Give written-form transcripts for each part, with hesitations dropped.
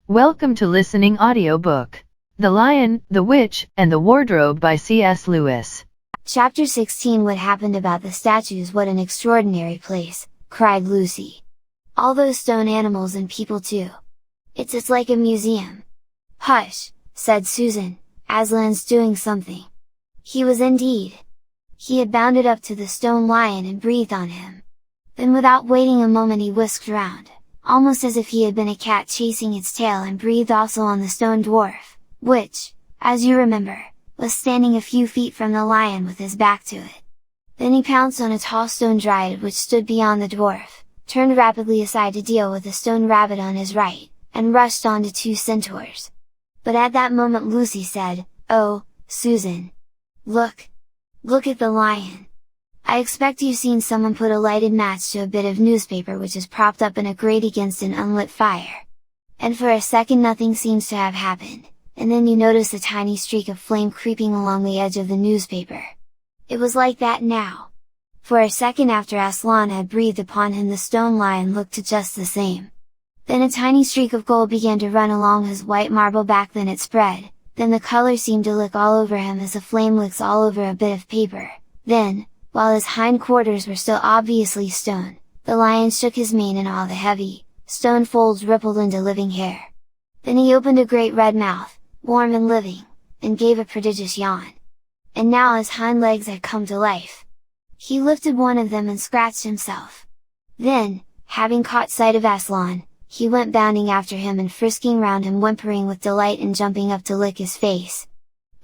Welcome to listening audiobook, The Lion, the Witch, and the Wardrobe by C.S. Lewis. Chapter 16 What happened about the statues? What an extraordinary place, cried Lucy. All those stone animals and people too. It's like a museum. Hush, said Susan, Aslan's doing something. He was indeed. He had bounded up to the stone lion and breathed on him. Then without waiting a moment he whisked round, almost as if he had been a cat chasing its tail, and breathed also on the stone dwarf, which, as you remember, was standing a few feet from the lion with his back to it. Then he pounced on a tall stone dryad which stood beyond the dwarf, turned rapidly aside to deal with a stone rabbit on his right, and rushed on to two centaurs. But at that moment Lucy said, "Oh, Susan! Look! Look at the lion! I expect you've seen someone put a lighted match to a bit of newspaper which is propped up in a grate against an unlit fire. And for a second nothing seems to have happened, and then you notice a tiny streak of flame creeping along the edge of the newspaper. It was like that now. For a second after Aslan had breathed upon him the stone lion looked just the same. Then a tiny streak of gold began to run along his white marble back, then it spread, then the color seemed to lick all over him as a flame licks all over a bit of paper, then, while his hind quarters were still obviously stone, the lion shook his mane and all the heavy, stone folds rippled into living hair. Then he opened a great red mouth, warm and living, and gave a prodigious yawn. And now his hind legs had come to life. He lifted one of them and scratched himself. Then, having caught sight of Aslan, he went bounding after him and frisking round him, whimpering with delight and jumping up to lick his face.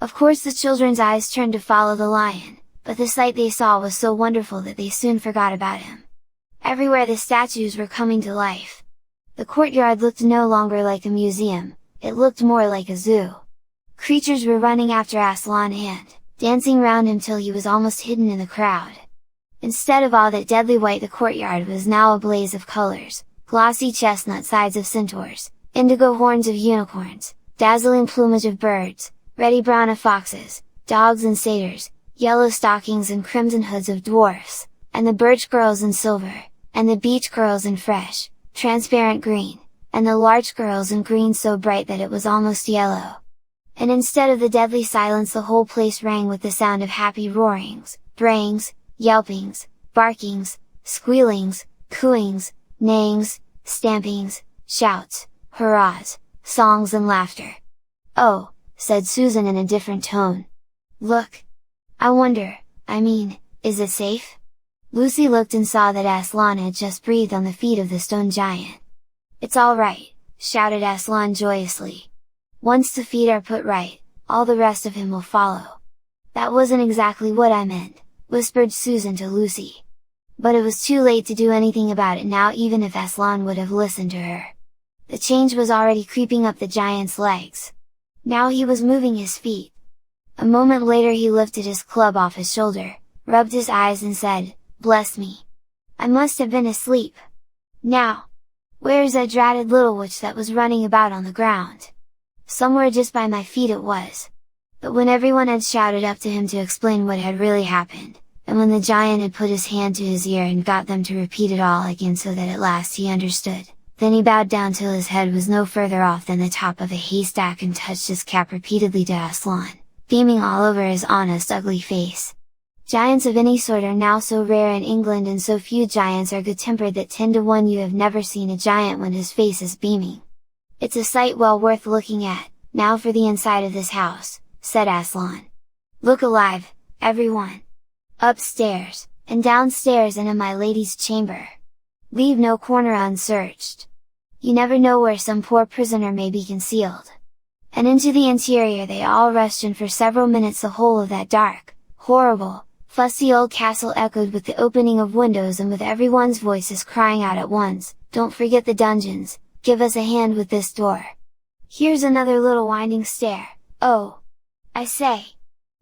Of course the children's eyes turned to follow the lion, but the sight they saw was so wonderful that they soon forgot about him. Everywhere the statues were coming to life. The courtyard looked no longer like a museum, it looked more like a zoo. Creatures were running after Aslan and, dancing round him till he was almost hidden in the crowd. Instead of all that deadly white, the courtyard was now a blaze of colors, glossy chestnut sides of centaurs, indigo horns of unicorns, dazzling plumage of birds, ruddy brown of foxes, dogs and satyrs, yellow stockings and crimson hoods of dwarfs, and the birch girls in silver, and the beech girls in fresh, transparent green, and the larch girls in green so bright that it was almost yellow. And instead of the deadly silence the whole place rang with the sound of happy roarings, brayings, yelpings, barkings, squealings, cooings, neighings, stampings, shouts, hurrahs, songs and laughter. "Oh," said Susan in a different tone. "Look! I wonder, is it safe?" Lucy looked and saw that Aslan had just breathed on the feet of the stone giant. "It's all right!" shouted Aslan joyously. "Once the feet are put right, all the rest of him will follow." "That wasn't exactly what I meant," whispered Susan to Lucy. But it was too late to do anything about it now, even if Aslan would have listened to her. The change was already creeping up the giant's legs. Now he was moving his feet. A moment later he lifted his club off his shoulder, rubbed his eyes and said, "Bless me! I must have been asleep! Now, where is that dratted little witch that was running about on the ground? Somewhere just by my feet it was!" But when everyone had shouted up to him to explain what had really happened, and when the giant had put his hand to his ear and got them to repeat it all again so that at last he understood, then he bowed down till his head was no further off than the top of a haystack and touched his cap repeatedly to Aslan, beaming all over his honest ugly face. Giants of any sort are now so rare in England, and so few giants are good-tempered that 10 to 1 you have never seen a giant when his face is beaming. "It's a sight well worth looking at. Now for the inside of this house," said Aslan. "Look alive, everyone! Upstairs, and downstairs and in my lady's chamber! Leave no corner unsearched! You never know where some poor prisoner may be concealed!" And into the interior they all rushed, and for several minutes the whole of that dark, horrible, fussy old castle echoed with the opening of windows and with everyone's voices crying out at once, "Don't forget the dungeons, give us a hand with this door! Here's another little winding stair, oh! I say!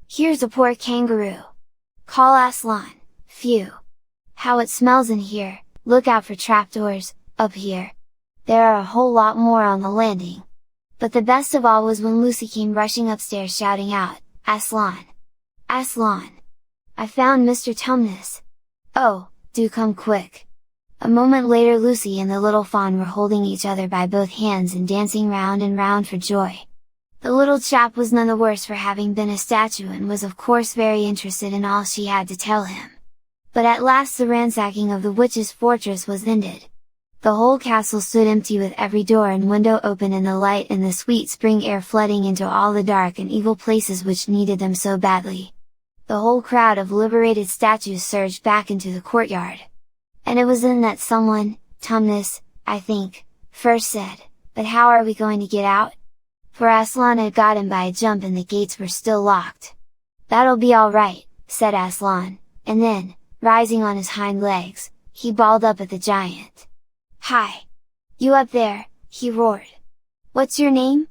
Here's a poor kangaroo! Call Aslan! Phew! How it smells in here! Look out for trapdoors, up here! There are a whole lot more on the landing!" But the best of all was when Lucy came rushing upstairs shouting out, "Aslan! Aslan! I found Mr. Tumnus! Oh, do come quick! A moment later Lucy and the little fawn were holding each other by both hands and dancing round and round for joy. The little chap was none the worse for having been a statue and was of course very interested in all she had to tell him. But at last the ransacking of the witch's fortress was ended. The whole castle stood empty with every door and window open and the light and the sweet spring air flooding into all the dark and evil places which needed them so badly. The whole crowd of liberated statues surged back into the courtyard. And it was then that someone, Tumnus, I think, first said, "But how are we going to get out?" For Aslan had got him by a jump and the gates were still locked. "That'll be all right," said Aslan, and then, rising on his hind legs, he bawled up at the giant. "Hi! You up there!" he roared. "What's your name?"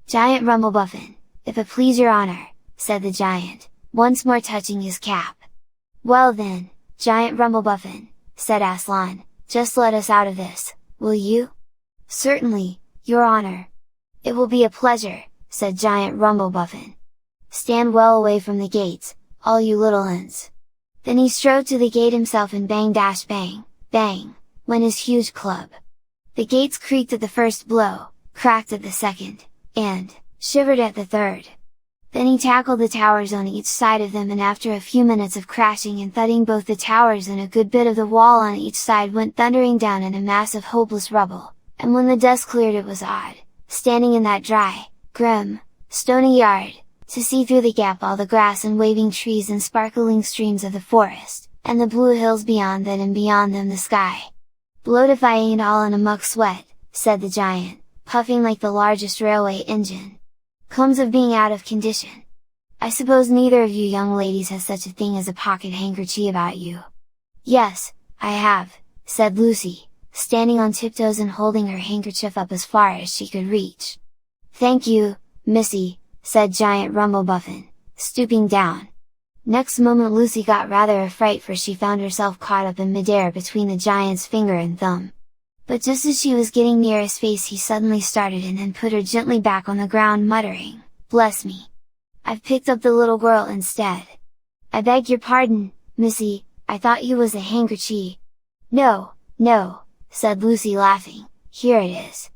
"Giant Rumblebuffin, if it please your honor," said the giant, once more touching his cap. "Well then, Giant Rumblebuffin," said Aslan, "just let us out of this, will you?" "Certainly, your honor." "It will be a pleasure," said Giant Rumblebuffin. "Stand well away from the gates, all you little uns." Then he strode to the gate himself and bang dash bang, bang, went his huge club. The gates creaked at the first blow, cracked at the second, and shivered at the third. Then he tackled the towers on each side of them and after a few minutes of crashing and thudding both the towers and a good bit of the wall on each side went thundering down in a mass of hopeless rubble, and when the dust cleared it was odd, standing in that dry, grim, stony yard, to see through the gap all the grass and waving trees and sparkling streams of the forest, and the blue hills beyond that and beyond them the sky. "Blowed if I ain't all in a muck sweat," said the giant, puffing like the largest railway engine. "Comes of being out of condition. I suppose neither of you young ladies has such a thing as a pocket handkerchief about you?" "Yes, I have," said Lucy, standing on tiptoes and holding her handkerchief up as far as she could reach. "Thank you, missy," said Giant Rumblebuffin, stooping down. Next moment Lucy got rather a fright for she found herself caught up in midair between the giant's finger and thumb. But just as she was getting near his face he suddenly started and then put her gently back on the ground muttering, "Bless me! I've picked up the little girl instead! I beg your pardon, missy, I thought you was a handkerchief." "No, no," said Lucy laughing, "here it is."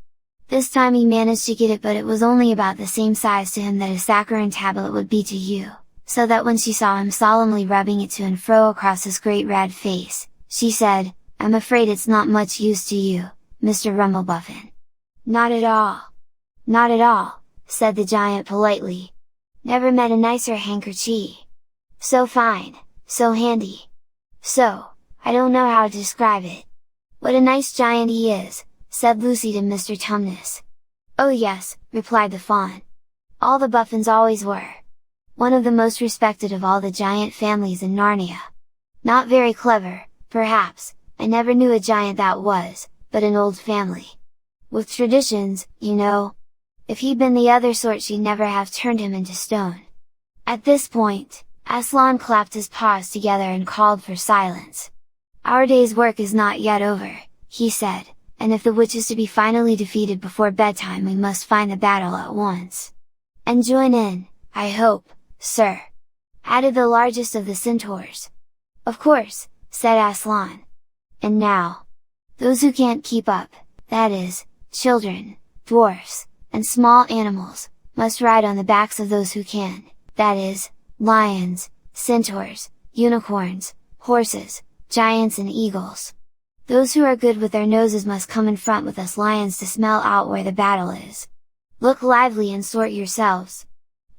This time he managed to get it but it was only about the same size to him that a saccharine tablet would be to you, so that when she saw him solemnly rubbing it to and fro across his great red face, she said, "I'm afraid it's not much use to you, Mr. Rumblebuffin." "Not at all! Not at all," said the giant politely. "Never met a nicer handkerchief! So fine, so handy! So, I don't know how to describe it." "What a nice giant he is!" said Lucy to Mr. Tumnus. "Oh yes," replied the fawn. "All the Buffins always were. One of the most respected of all the giant families in Narnia. Not very clever, perhaps, I never knew a giant that was, but an old family. With traditions, you know. If he'd been the other sort she'd never have turned him into stone." At this point, Aslan clapped his paws together and called for silence. "Our day's work is not yet over," he said, "and if the witch is to be finally defeated before bedtime we must find the battle at once. And join in, I hope, sir!" added the largest of the centaurs. "Of course," said Aslan. "And now, those who can't keep up, that is, children, dwarfs, and small animals, must ride on the backs of those who can, that is, lions, centaurs, unicorns, horses, giants and eagles. Those who are good with their noses must come in front with us lions to smell out where the battle is. Look lively and sort yourselves!"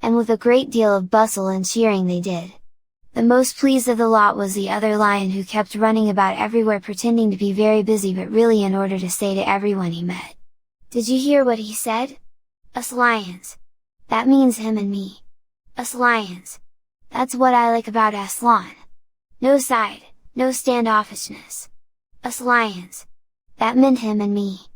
And with a great deal of bustle and cheering they did. The most pleased of the lot was the other lion who kept running about everywhere pretending to be very busy but really in order to say to everyone he met. "Did you hear what he said? Us lions! That means him and me! Us lions! That's what I like about Aslan! No side, no standoffishness! Us lions! That meant him and me!"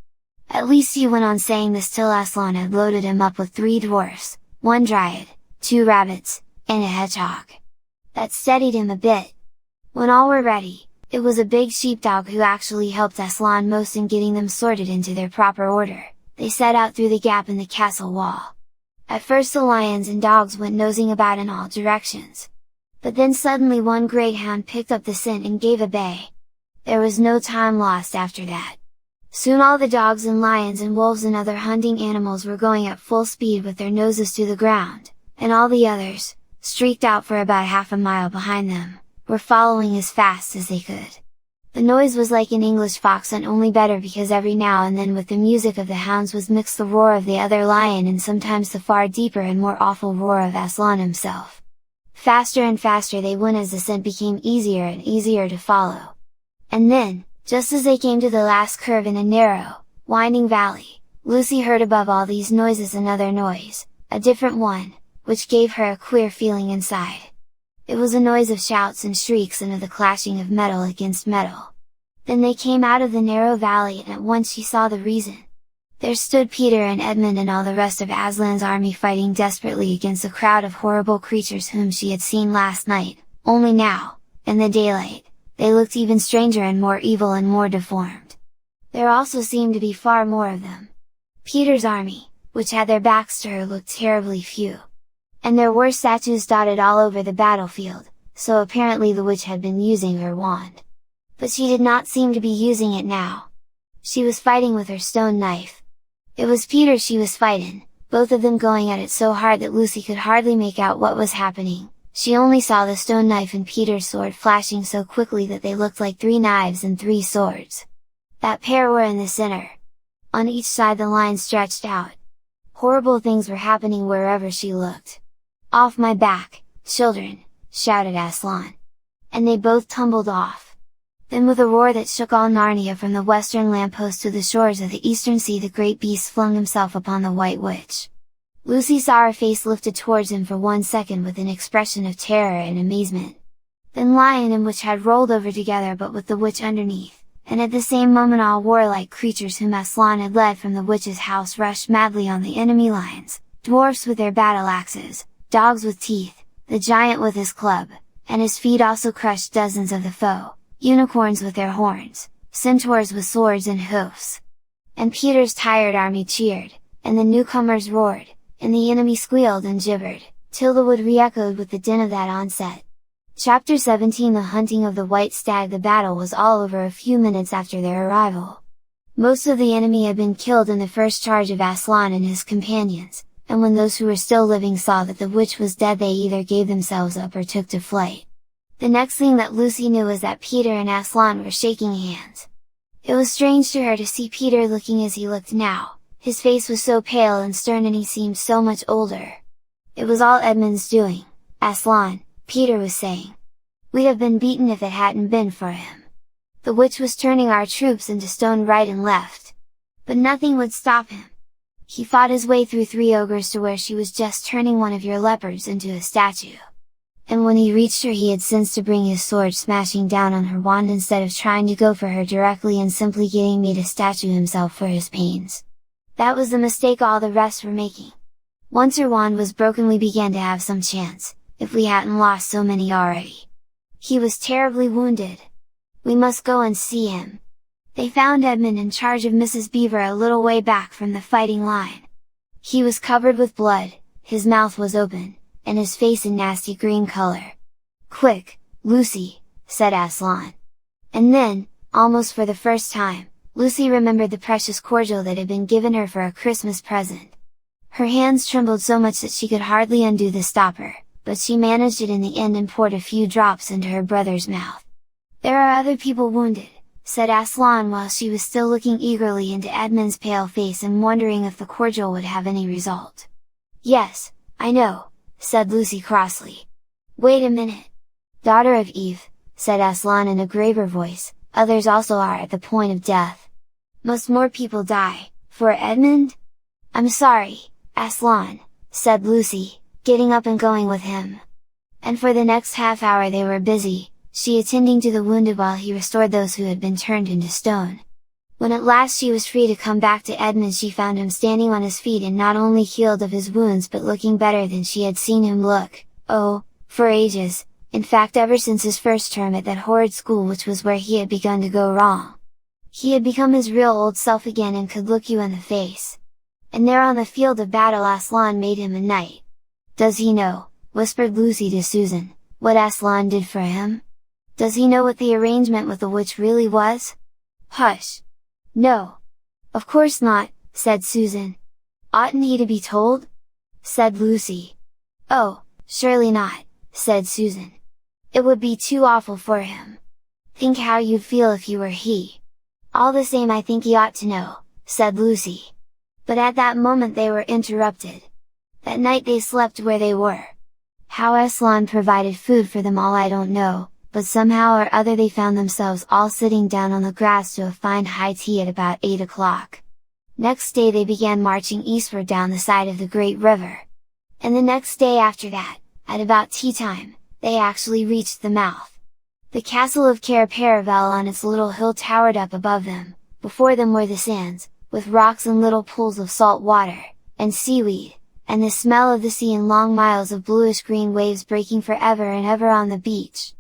At least he went on saying this till Aslan had loaded him up with 3 dwarfs, 1 dryad, 2 rabbits, and a hedgehog. That steadied him a bit. When all were ready, it was a big sheepdog who actually helped Aslan most in getting them sorted into their proper order. They set out through the gap in the castle wall. At first the lions and dogs went nosing about in all directions. But then suddenly one great hound picked up the scent and gave a bay. There was no time lost after that. Soon all the dogs and lions and wolves and other hunting animals were going at full speed with their noses to the ground, and all the others, streaked out for about half a mile behind them, were following as fast as they could. The noise was like an English fox hunt, only better, because every now and then with the music of the hounds was mixed the roar of the other lion and sometimes the far deeper and more awful roar of Aslan himself. Faster and faster they went as the scent became easier and easier to follow. And then, just as they came to the last curve in a narrow, winding valley, Lucy heard above all these noises another noise, a different one, which gave her a queer feeling inside. It was a noise of shouts and shrieks and of the clashing of metal against metal. Then they came out of the narrow valley, and at once she saw the reason. There stood Peter and Edmund and all the rest of Aslan's army fighting desperately against a crowd of horrible creatures whom she had seen last night, only now, in the daylight, they looked even stranger and more evil and more deformed. There also seemed to be far more of them. Peter's army, which had their backs to her, looked terribly few. And there were statues dotted all over the battlefield, so apparently the witch had been using her wand. But she did not seem to be using it now. She was fighting with her stone knife. It was Peter she was fighting, both of them going at it so hard that Lucy could hardly make out what was happening. She only saw the stone knife and Peter's sword flashing so quickly that they looked like 3 knives and 3 swords. That pair were in the center. On each side the line stretched out. Horrible things were happening wherever she looked. "Off my back, children!" shouted Aslan. And they both tumbled off. Then with a roar that shook all Narnia from the western lamppost to the shores of the eastern sea, the great beast flung himself upon the White Witch. Lucy saw her face lifted towards him for 1 second with an expression of terror and amazement. Then lion and witch had rolled over together, but with the witch underneath, and at the same moment all warlike creatures whom Aslan had led from the witch's house rushed madly on the enemy lions, dwarfs with their battle axes, dogs with teeth, the giant with his club, and his feet also crushed dozens of the foe, unicorns with their horns, centaurs with swords and hoofs. And Peter's tired army cheered, and the newcomers roared, and the enemy squealed and gibbered, till the wood re-echoed with the din of that onset. Chapter 17 The Hunting of the White Stag. The battle was all over a few minutes after their arrival. Most of the enemy had been killed in the first charge of Aslan and his companions, and when those who were still living saw that the witch was dead, they either gave themselves up or took to flight. The next thing that Lucy knew was that Peter and Aslan were shaking hands. It was strange to her to see Peter looking as he looked now. His face was so pale and stern, and he seemed so much older. "It was all Edmund's doing, Aslan," Peter was saying. "We'd have been beaten if it hadn't been for him. The witch was turning our troops into stone right and left. But nothing would stop him. He fought his way through 3 ogres to where she was just turning one of your leopards into a statue. And when he reached her, he had sense to bring his sword smashing down on her wand instead of trying to go for her directly and simply getting me to statue himself for his pains. That was the mistake all the rest were making. Once her wand was broken, we began to have some chance, if we hadn't lost so many already. He was terribly wounded. We must go and see him." They found Edmund in charge of Mrs. Beaver a little way back from the fighting line. He was covered with blood, his mouth was open, and his face a nasty green color. "Quick, Lucy," said Aslan. And then, almost for the first time, Lucy remembered the precious cordial that had been given her for a Christmas present. Her hands trembled so much that she could hardly undo the stopper, but she managed it in the end and poured a few drops into her brother's mouth. "There are other people wounded," said Aslan while she was still looking eagerly into Edmund's pale face and wondering if the cordial would have any result. "Yes, I know," said Lucy crossly. "Wait a minute. Daughter of Eve," said Aslan in a graver voice, "others also are at the point of death. Must more people die, for Edmund?" "I'm sorry, Aslan," said Lucy, getting up and going with him. And for the next half hour they were busy, she attending to the wounded while he restored those who had been turned into stone. When at last she was free to come back to Edmund, she found him standing on his feet and not only healed of his wounds but looking better than she had seen him look, for ages, in fact ever since his first term at that horrid school, which was where he had begun to go wrong. He had become his real old self again and could look you in the face. And there on the field of battle Aslan made him a knight. "Does he know," whispered Lucy to Susan, "what Aslan did for him?" Does he know what the arrangement with the witch really was? Hush! No! Of course not, said Susan. Oughtn't he to be told? Said Lucy. Oh, surely not, said Susan. It would be too awful for him. Think how you'd feel if you were he. All the same, I think he ought to know, said Lucy. But at that moment they were interrupted. That night they slept where they were. How Aslan provided food for them all I don't know, but somehow or other they found themselves all sitting down on the grass to a fine high tea at about 8 o'clock. Next day they began marching eastward down the side of the great river. And the next day after that, at about tea time, they actually reached the mouth. The castle of Cair Paravel on its little hill towered up above them, before them were the sands, with rocks and little pools of salt water, and seaweed, and the smell of the sea and long miles of bluish-green waves breaking for ever and ever on the beach.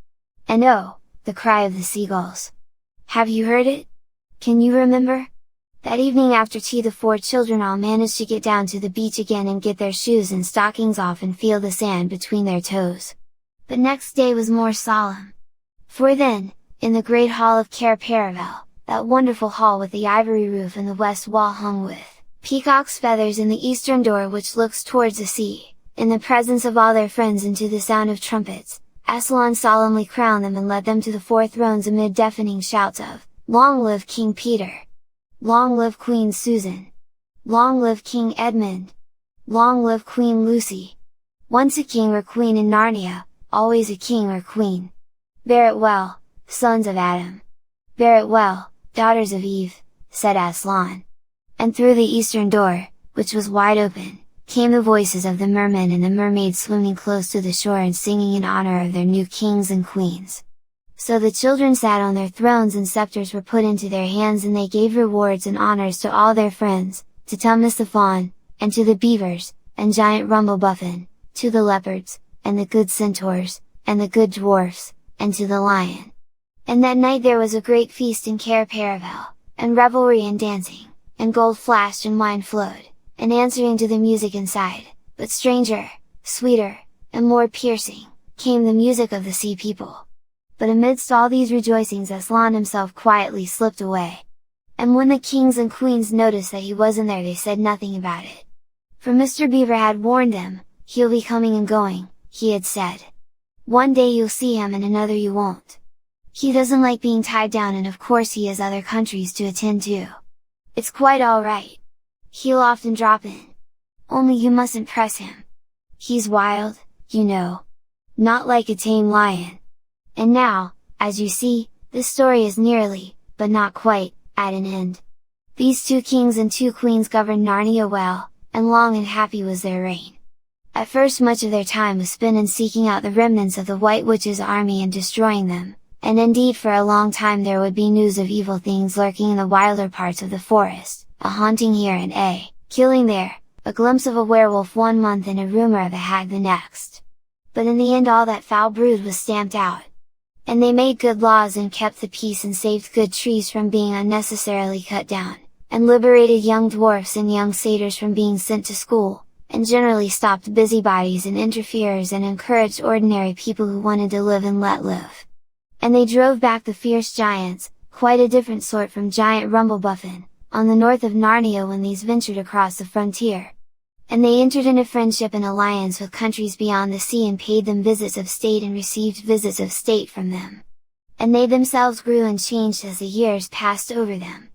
And oh, the cry of the seagulls! Have you heard it? Can you remember? That evening after tea the 4 children all managed to get down to the beach again and get their shoes and stockings off and feel the sand between their toes. But next day was more solemn. For then, in the great hall of Cair Paravel, that wonderful hall with the ivory roof and the west wall hung with peacock's feathers in the eastern door which looks towards the sea, in the presence of all their friends and to the sound of trumpets, Aslan solemnly crowned them and led them to the 4 thrones amid deafening shouts of, "Long live King Peter! Long live Queen Susan! Long live King Edmund! Long live Queen Lucy! Once a king or queen in Narnia, always a king or queen! Bear it well, sons of Adam! Bear it well, daughters of Eve," said Aslan. And through the eastern door, which was wide open, came the voices of the mermen and the mermaids swimming close to the shore and singing in honor of their new kings and queens. So the children sat on their thrones and scepters were put into their hands and they gave rewards and honors to all their friends, to Tumnus the fawn, and to the beavers, and giant Rumblebuffin, to the leopards, and the good centaurs, and the good dwarfs, and to the lion. And that night there was a great feast in Cair Paravel, and revelry and dancing, and gold flashed and wine flowed, and answering to the music inside, but stranger, sweeter, and more piercing, came the music of the sea people. But amidst all these rejoicings Aslan himself quietly slipped away. And when the kings and queens noticed that he wasn't there they said nothing about it. For Mr. Beaver had warned them, "He'll be coming and going," he had said. "One day you'll see him and another you won't. He doesn't like being tied down and of course he has other countries to attend to. It's quite alright. He'll often drop in. Only you mustn't press him. He's wild, you know. Not like a tame lion." And now, as you see, this story is nearly, but not quite, at an end. These 2 kings and 2 queens governed Narnia well, and long and happy was their reign. At first much of their time was spent in seeking out the remnants of the White Witch's army and destroying them, and indeed for a long time there would be news of evil things lurking in the wilder parts of the forest, a haunting here and a killing there, a glimpse of a werewolf one month and a rumor of a hag the next. But in the end all that foul brood was stamped out. And they made good laws and kept the peace and saved good trees from being unnecessarily cut down, and liberated young dwarfs and young satyrs from being sent to school, and generally stopped busybodies and interferers and encouraged ordinary people who wanted to live and let live. And they drove back the fierce giants, quite a different sort from giant Rumblebuffin, on the north of Narnia when these ventured across the frontier. And they entered into friendship and alliance with countries beyond the sea and paid them visits of state and received visits of state from them. And they themselves grew and changed as the years passed over them.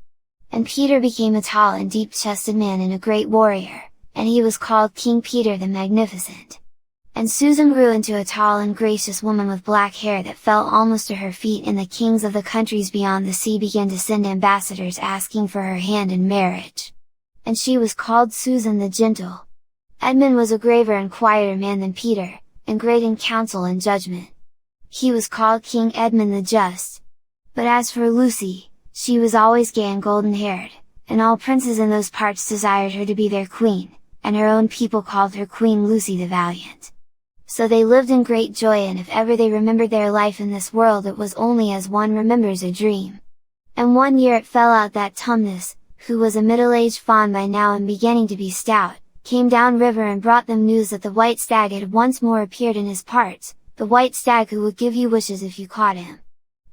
And Peter became a tall and deep-chested man and a great warrior, and he was called King Peter the Magnificent. And Susan grew into a tall and gracious woman with black hair that fell almost to her feet and the kings of the countries beyond the sea began to send ambassadors asking for her hand in marriage. And she was called Susan the Gentle. Edmund was a graver and quieter man than Peter, and great in counsel and judgment. He was called King Edmund the Just. But as for Lucy, she was always gay and golden-haired, and all princes in those parts desired her to be their queen, and her own people called her Queen Lucy the Valiant. So they lived in great joy and if ever they remembered their life in this world it was only as one remembers a dream. And one year it fell out that Tumnus, who was a middle-aged fawn by now and beginning to be stout, came down river and brought them news that the white stag had once more appeared in his parts, the white stag who would give you wishes if you caught him.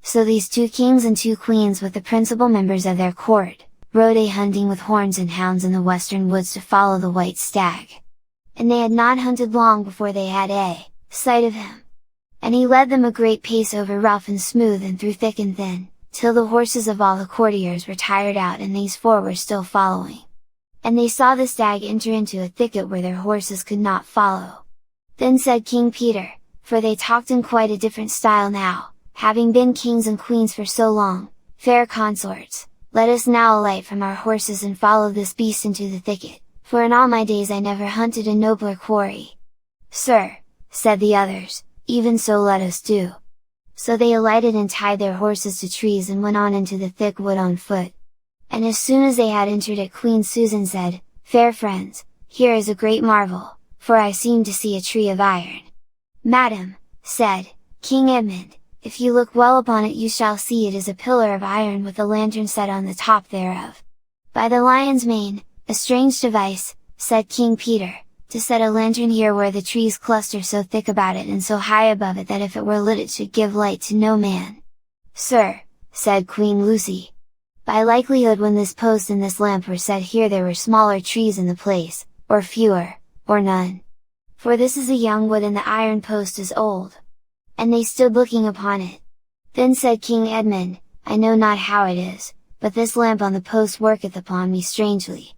So these 2 kings and 2 queens with the principal members of their court, rode a hunting with horns and hounds in the western woods to follow the white stag. And they had not hunted long before they had a sight of him. And he led them a great pace over rough and smooth and through thick and thin, till the horses of all the courtiers were tired out and these 4 were still following. And they saw the stag enter into a thicket where their horses could not follow. Then said King Peter, for they talked in quite a different style now, having been kings and queens for so long, fair consorts, let us now alight from our horses and follow this beast into the thicket, for in all my days I never hunted a nobler quarry. Sir, said the others, even so let us do. So they alighted and tied their horses to trees and went on into the thick wood on foot. And as soon as they had entered it, Queen Susan said, Fair friends, here is a great marvel, for I seem to see a tree of iron. Madam, said King Edmund, if you look well upon it you shall see it is a pillar of iron with a lantern set on the top thereof. By the lion's mane, a strange device, said King Peter, to set a lantern here where the trees cluster so thick about it and so high above it that if it were lit it should give light to no man. Sir, said Queen Lucy, by likelihood when this post and this lamp were set here there were smaller trees in the place, or fewer, or none. For this is a young wood and the iron post is old. And they stood looking upon it. Then said King Edmund, I know not how it is, but this lamp on the post worketh upon me strangely.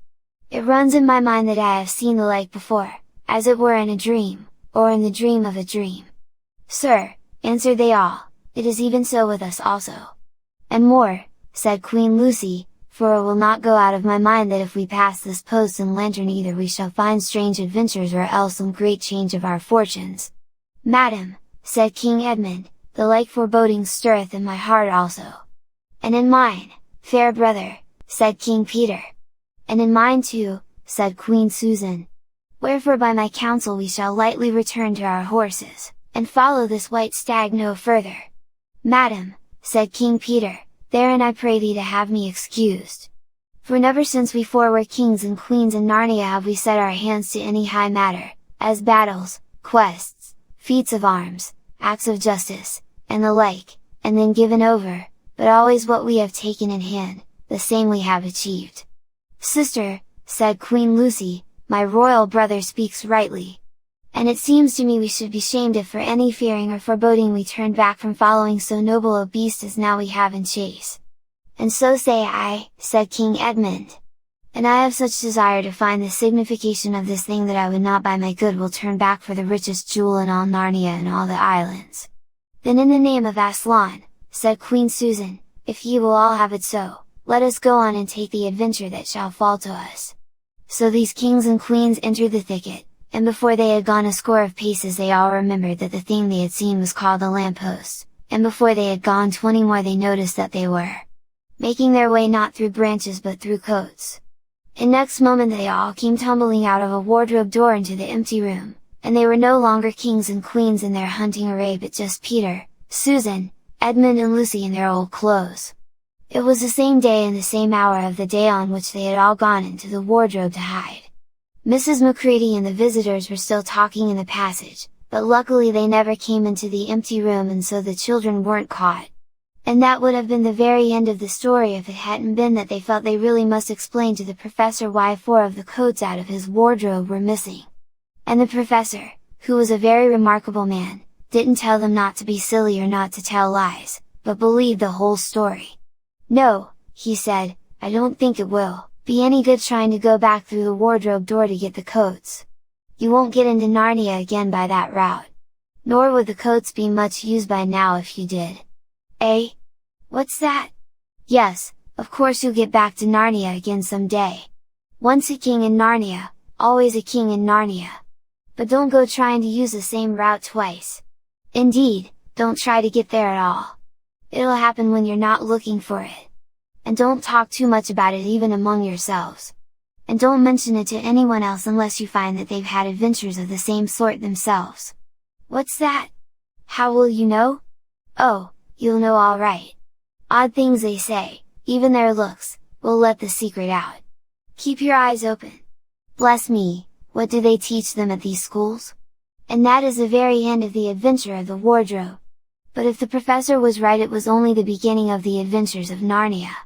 It runs in my mind that I have seen the like before, as it were in a dream, or in the dream of a dream. Sir, answered they all, it is even so with us also. And more, said Queen Lucy, for it will not go out of my mind that if we pass this post and lantern either we shall find strange adventures or else some great change of our fortunes. Madam, said King Edmund, the like foreboding stirreth in my heart also. And in mine, fair brother, said King Peter. And in mine too, said Queen Susan. Wherefore by my counsel we shall lightly return to our horses, and follow this white stag no further. Madam, said King Peter, therein I pray thee to have me excused. For never since we 4 were kings and queens in Narnia have we set our hands to any high matter, as battles, quests, feats of arms, acts of justice, and the like, and then given over, but always what we have taken in hand, the same we have achieved. Sister, said Queen Lucy, my royal brother speaks rightly. And it seems to me we should be shamed if for any fearing or foreboding we turned back from following so noble a beast as now we have in chase. And so say I, said King Edmund. And I have such desire to find the signification of this thing that I would not by my good will turn back for the richest jewel in all Narnia and all the islands. Then in the name of Aslan, said Queen Susan, if ye will all have it so, let us go on and take the adventure that shall fall to us. So these kings and queens entered the thicket, and before they had gone a score of paces they all remembered that the thing they had seen was called a lamppost, and before they had gone 20 more they noticed that they were making their way not through branches but through coats. And next moment they all came tumbling out of a wardrobe door into the empty room, and they were no longer kings and queens in their hunting array but just Peter, Susan, Edmund and Lucy in their old clothes. It was the same day and the same hour of the day on which they had all gone into the wardrobe to hide. Mrs. Macready and the visitors were still talking in the passage, but luckily they never came into the empty room and so the children weren't caught. And that would have been the very end of the story if it hadn't been that they felt they really must explain to the professor why 4 of the coats out of his wardrobe were missing. And the professor, who was a very remarkable man, didn't tell them not to be silly or not to tell lies, but believed the whole story. No, he said, I don't think it will be any good trying to go back through the wardrobe door to get the coats. You won't get into Narnia again by that route. Nor would the coats be much used by now if you did. Eh? What's that? Yes, of course you'll get back to Narnia again someday. Once a king in Narnia, always a king in Narnia. But don't go trying to use the same route twice. Indeed, don't try to get there at all. It'll happen when you're not looking for it. And don't talk too much about it even among yourselves. And don't mention it to anyone else unless you find that they've had adventures of the same sort themselves. What's that? How will you know? Oh, you'll know all right. Odd things they say, even their looks, will let the secret out. Keep your eyes open. Bless me, what do they teach them at these schools? And that is the very end of the adventure of the wardrobe. But if the professor was right, it was only the beginning of the adventures of Narnia.